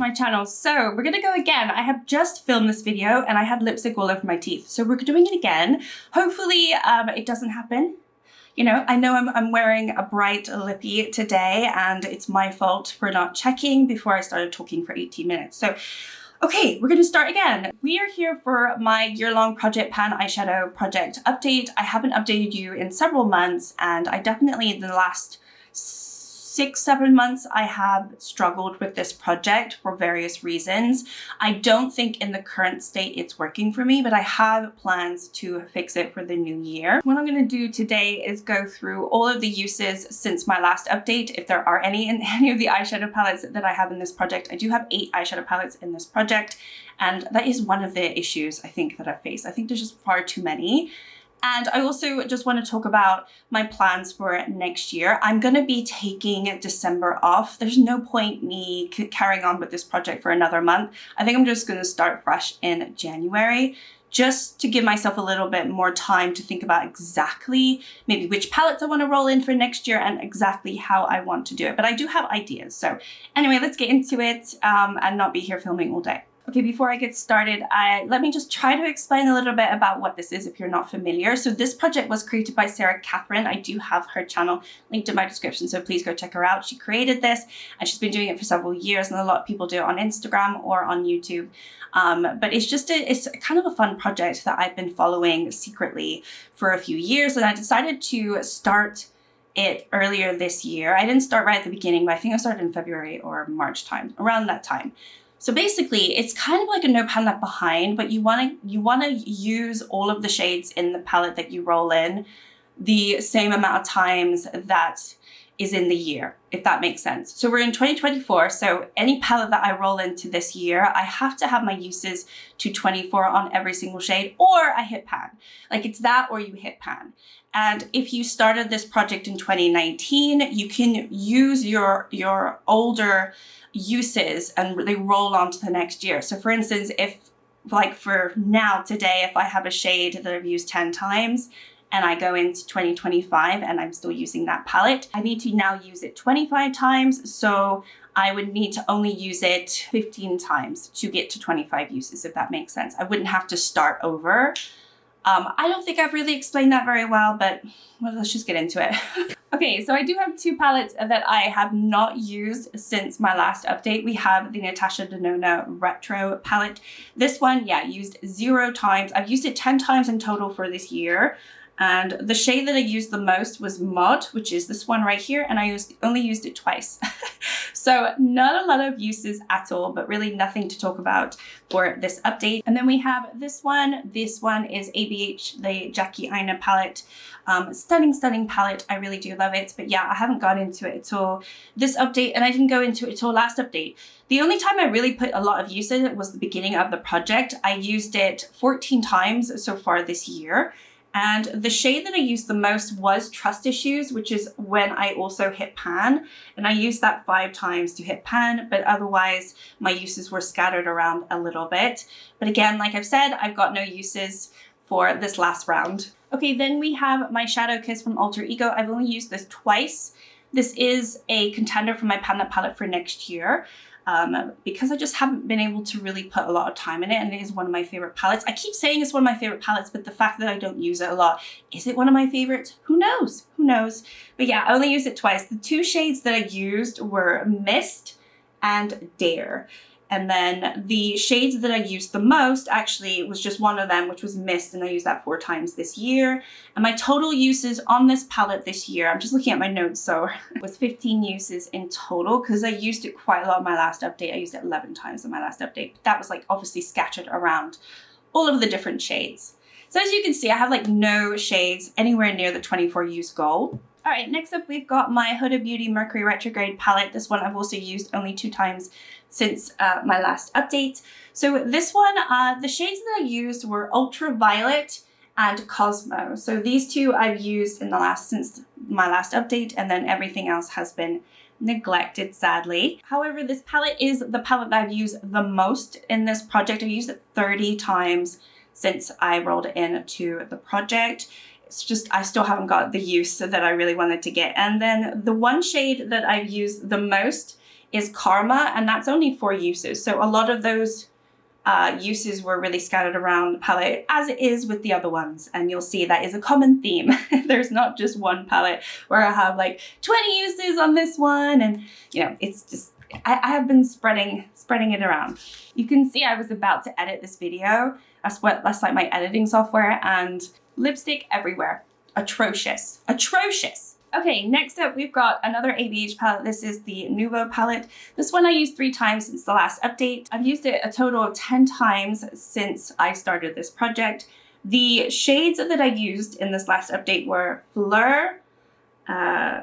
my channel. So we're gonna go again. I have just filmed this video and I had lipstick all over my teeth. So we're doing it again. Hopefully it doesn't happen. You know I'm wearing a bright lippy today and it's my fault for not checking before I started talking for 18 minutes. So, okay, we're gonna start again. We are here for my year-long Project Pan eyeshadow project update. I haven't updated you in several months and I definitely in the last 6-7 months, I have struggled with this project for various reasons. I don't think in the current state it's working for me, but I have plans to fix it for the new year. What I'm gonna do today is go through all of the uses since my last update, if there are any in any of the eyeshadow palettes that I have in this project. I do have 8 eyeshadow palettes in this project, and that is one of the issues I think that I face. I think there's just far too many. And I also just want to talk about my plans for next year. I'm going to be taking December off. There's no point me carrying on with this project for another month. I think I'm just going to start fresh in January, just to give myself a little bit more time to think about exactly maybe which palettes I want to roll in for next year and exactly how I want to do it. But I do have ideas. So anyway, let's get into it and not be here filming all day. Okay, before I get started, let me just try to explain a little bit about what this is if you're not familiar. So this project was created by Sarah Katherine. I do have her channel linked in my description, so please go check her out. She created this and she's been doing it for several years, and a lot of people do it on Instagram or on YouTube. But it's kind of a fun project that I've been following secretly for a few years, and I decided to start it earlier this year. I didn't start right at the beginning, but I think I started in February or March time, around that time. So basically, it's kind of like a no pan left behind, but you want to use all of the shades in the palette that you roll in the same amount of times that is in the year, if that makes sense. So we're in 2024, so any palette that I roll into this year, I have to have my uses to 24 on every single shade, or I hit pan. Like, it's that or you hit pan. And if you started this project in 2019, you can use your older uses and they roll on to the next year. So for instance, if like for now today, if I have a shade that I've used 10 times and I go into 2025 and I'm still using that palette, I need to now use it 25 times. So I would need to only use it 15 times to get to 25 uses, if that makes sense. I wouldn't have to start over. I don't think I've really explained that very well, but well, let's just get into it. Okay, so I do have 2 palettes that I have not used since my last update. We have the Natasha Denona Retro palette. This one, yeah, used 0 times. I've used it 10 times in total for this year. And the shade that I used the most was Mod, which is this one right here, and I only used it twice. So not a lot of uses at all, but really nothing to talk about for this update. And then we have this one. This one is ABH, the Jackie Aina palette. Stunning, stunning palette. I really do love it. But yeah, I haven't got into it at all this update, and I didn't go into it at all last update. The only time I really put a lot of use in it was the beginning of the project. I used it 14 times so far this year. And the shade that I used the most was Trust Issues, which is when I also hit pan. And I used that 5 times to hit pan, but otherwise my uses were scattered around a little bit. But again, like I've said, I've got no uses for this last round. Okay, then we have my Shadow Kiss from Alter Ego. I've only used this twice. This is a contender for my Pan That palette for next year. Because I just haven't been able to really put a lot of time in it, and it is one of my favorite palettes. I keep saying it's one of my favorite palettes, but the fact that I don't use it a lot, is it one of my favorites? Who knows? Who knows? But yeah, I only used it twice. The 2 shades that I used were Mist and Dare. And then the shades that I used the most actually was just one of them, which was Mist, and I used that 4 times this year. And my total uses on this palette this year, I'm just looking at my notes, so it was 15 uses in total, because I used it quite a lot in my last update. I used it 11 times in my last update. That was like obviously scattered around all of the different shades. So as you can see, I have like no shades anywhere near the 24 use goal. All right, next up we've got my Huda Beauty Mercury Retrograde palette. This one I've also used only 2 times since my last update. So this one, the shades that I used were Ultraviolet and Cosmo. So these 2 I've used since my last update, and then everything else has been neglected, sadly. However, this palette is the palette that I've used the most in this project. I've used it 30 times since I rolled it into the project. It's just, I still haven't got the use that I really wanted to get. And then the one shade that I've used the most is Karma, and that's only 4 uses. So a lot of those uses were really scattered around the palette, as it is with the other ones. And you'll see that is a common theme. There's not just one palette where I have like 20 uses on this one. And you know, it's just, I have been spreading it around. You can see I was about to edit this video. That's like my editing software, and lipstick everywhere. Atrocious, atrocious. Okay, next up we've got another ABH palette. This is the Nouveau palette. This one I used 3 times since the last update. I've used it a total of 10 times since I started this project. The shades that I used in this last update were Fleur,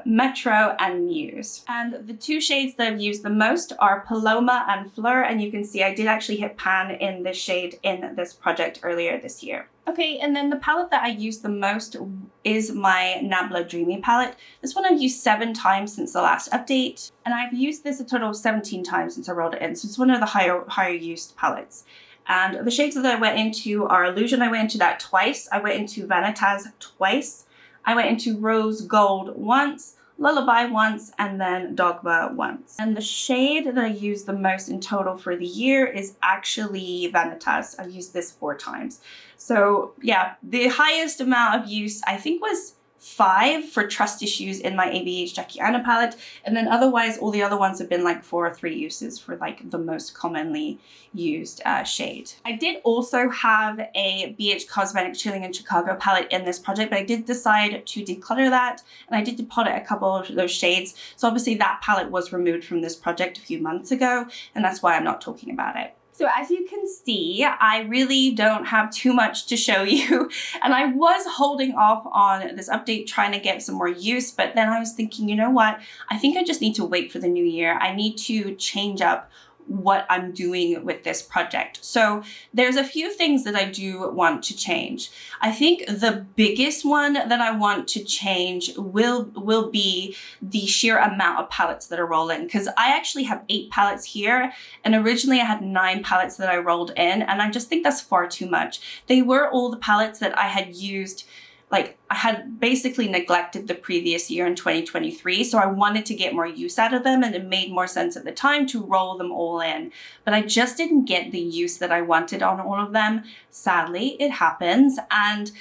Metro, and Muse. And the 2 shades that I've used the most are Paloma and Fleur, and you can see I did actually hit pan in this shade in this project earlier this year. Okay, and then the palette that I used the most is my Nabla Dreamy palette. This one I've used 7 times since the last update, and I've used this a total of 17 times since I rolled it in, so it's one of the higher used palettes. And the shades that I went into are Illusion. I went into that twice. I went into Vanitas twice. I went into Rose Gold once, Lullaby once, and then Dogma once. And the shade that I used the most in total for the year is actually Vanitas. I've used this 4 times. So yeah, the highest amount of use I think was 5 for trust issues in my ABH Jackie Aina palette, and then otherwise all the other ones have been like 4 or 3 uses for like the most commonly used shade. I did also have a BH Cosmetic Chilling in Chicago palette in this project, but I did decide to declutter that, and I did depot a couple of those shades. So obviously that palette was removed from this project a few months ago, and that's why I'm not talking about it. So as you can see, I really don't have too much to show you, and I was holding off on this update trying to get some more use, but then I was thinking, you know what? I think I just need to wait for the new year. I need to change up what I'm doing with this project. So there's a few things that I do want to change. I think the biggest one that I want to change will be the sheer amount of palettes that I roll in, because I actually have 8 palettes here, and originally I had 9 palettes that I rolled in, and I just think that's far too much. They were all the palettes that I had used. Like, I had basically neglected the previous year in 2023, so I wanted to get more use out of them, and it made more sense at the time to roll them all in. But I just didn't get the use that I wanted on all of them. Sadly, it happens, and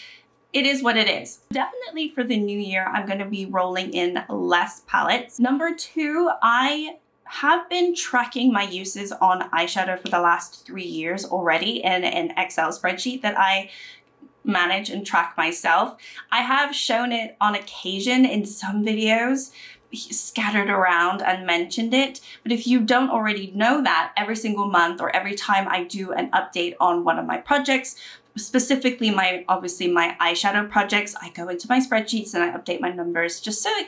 it is what it is. Definitely for the new year, I'm going to be rolling in less palettes. Number 2, I have been tracking my uses on eyeshadow for the last 3 years already in an Excel spreadsheet that I manage and track myself. I have shown it on occasion in some videos, scattered around, and mentioned it. But if you don't already know that, every single month or every time I do an update on one of my projects, specifically obviously my eyeshadow projects, I go into my spreadsheets and I update my numbers just so I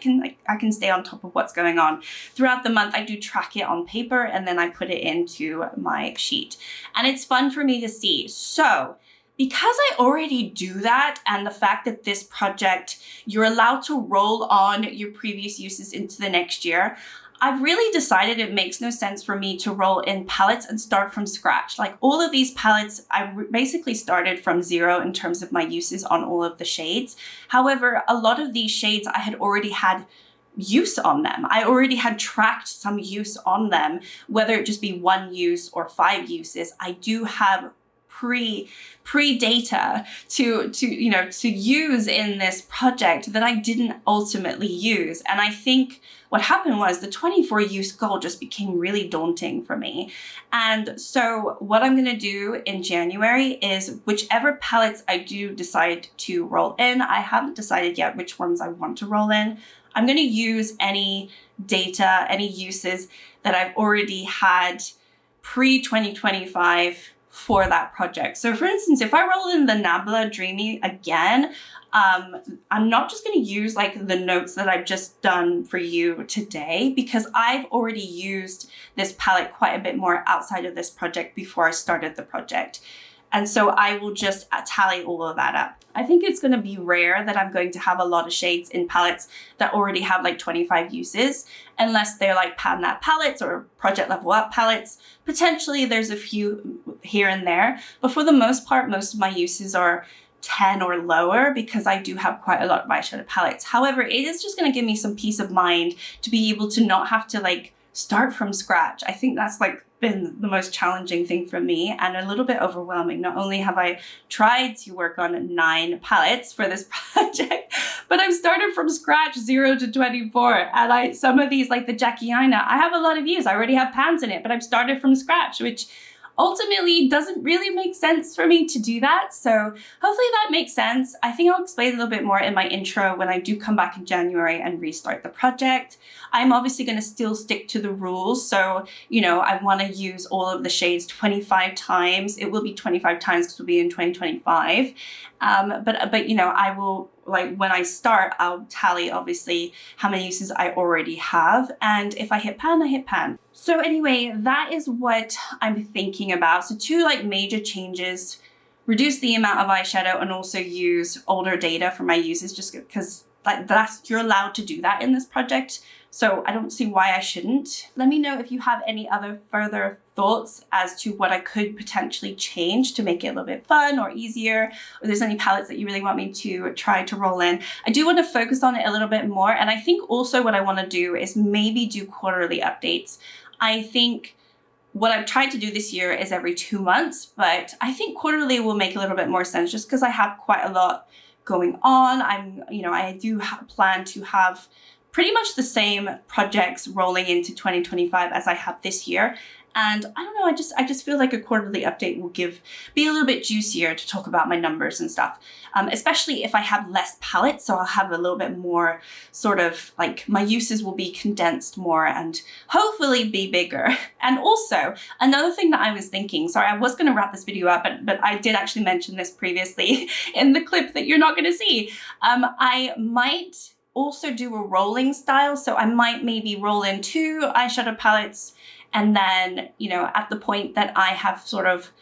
can stay on top of what's going on. Throughout the month, I do track it on paper, and then I put it into my sheet. And it's fun for me to see. So because I already do that, and the fact that this project, you're allowed to roll on your previous uses into the next year, I've really decided it makes no sense for me to roll in palettes and start from scratch. Like, all of these palettes, I basically started from 0 in terms of my uses on all of the shades. However, a lot of these shades I had already had use on them. I already had tracked some use on them, whether it just be 1 use or 5 uses. I do have pre-data to use in this project that I didn't ultimately use. And I think what happened was the 24 use goal just became really daunting for me. And so what I'm going to do in January is whichever palettes I do decide to roll in, I haven't decided yet which ones I want to roll in. I'm going to use any data, any uses that I've already had pre-2025 for that project. So for instance, if I roll in the Nabla Dreamy again, I'm not just going to use like the notes that I've just done for you today, because I've already used this palette quite a bit more outside of this project before I started the project. And so I will just tally all of that up. I think it's going to be rare that I'm going to have a lot of shades in palettes that already have like 25 uses, unless they're like Pan That palettes or Project Level Up palettes. Potentially there's a few here and there, but for the most part, most of my uses are 10 or lower, because I do have quite a lot of eyeshadow palettes. However, it is just going to give me some peace of mind to be able to not have to like start from scratch. I think that's like been the most challenging thing for me and a little bit overwhelming. Not only have I tried to work on 9 palettes for this project, but I've started from scratch 0 to 24. And some of these, like the Jackie Aina, I have a lot of views. I already have pans in it, but I've started from scratch, which ultimately doesn't really make sense for me to do that. So hopefully that makes sense. I think I'll explain a little bit more in my intro when I do come back in January and restart the project. I'm obviously going to still stick to the rules. So, you know, I want to use all of the shades 25 times. It will be 25 times because we'll be in 2025. But you know, I will, like when I start, I'll tally obviously how many uses I already have. And if I hit pan, I hit pan. So anyway, that is what I'm thinking about. So 2 like major changes: reduce the amount of eyeshadow and also use older data for my uses, just because like you're allowed to do that in this project. So I don't see why I shouldn't. Let me know if you have any other further thoughts as to what I could potentially change to make it a little bit fun or easier, or there's any palettes that you really want me to try to roll in. I do want to focus on it a little bit more. And I think also what I want to do is maybe do quarterly updates. I think what I've tried to do this year is every 2 months, but I think quarterly will make a little bit more sense just because I have quite a lot going on. I do plan to have pretty much the same projects rolling into 2025 as I have this year. And I don't know, I just feel like a quarterly update will be a little bit juicier to talk about my numbers and stuff, especially if I have less palettes. So I'll have a little bit more sort of like my uses will be condensed more and hopefully be bigger. And also another thing that I was thinking, sorry, I was going to wrap this video up, but I did actually mention this previously in the clip that you're not going to see. I might also do a rolling style. So I might maybe roll in 2 eyeshadow palettes, and then, you know, at the point that I have sort of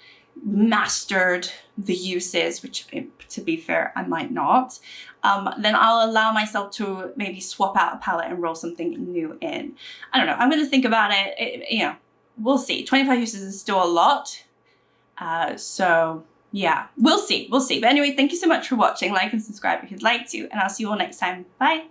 mastered the uses, which to be fair, I might not, then I'll allow myself to maybe swap out a palette and roll something new in. I don't know. I'm going to think about it. You know, we'll see. 25 uses is still a lot. So yeah, we'll see. But anyway, thank you so much for watching. Like and subscribe if you'd like to, and I'll see you all next time. Bye.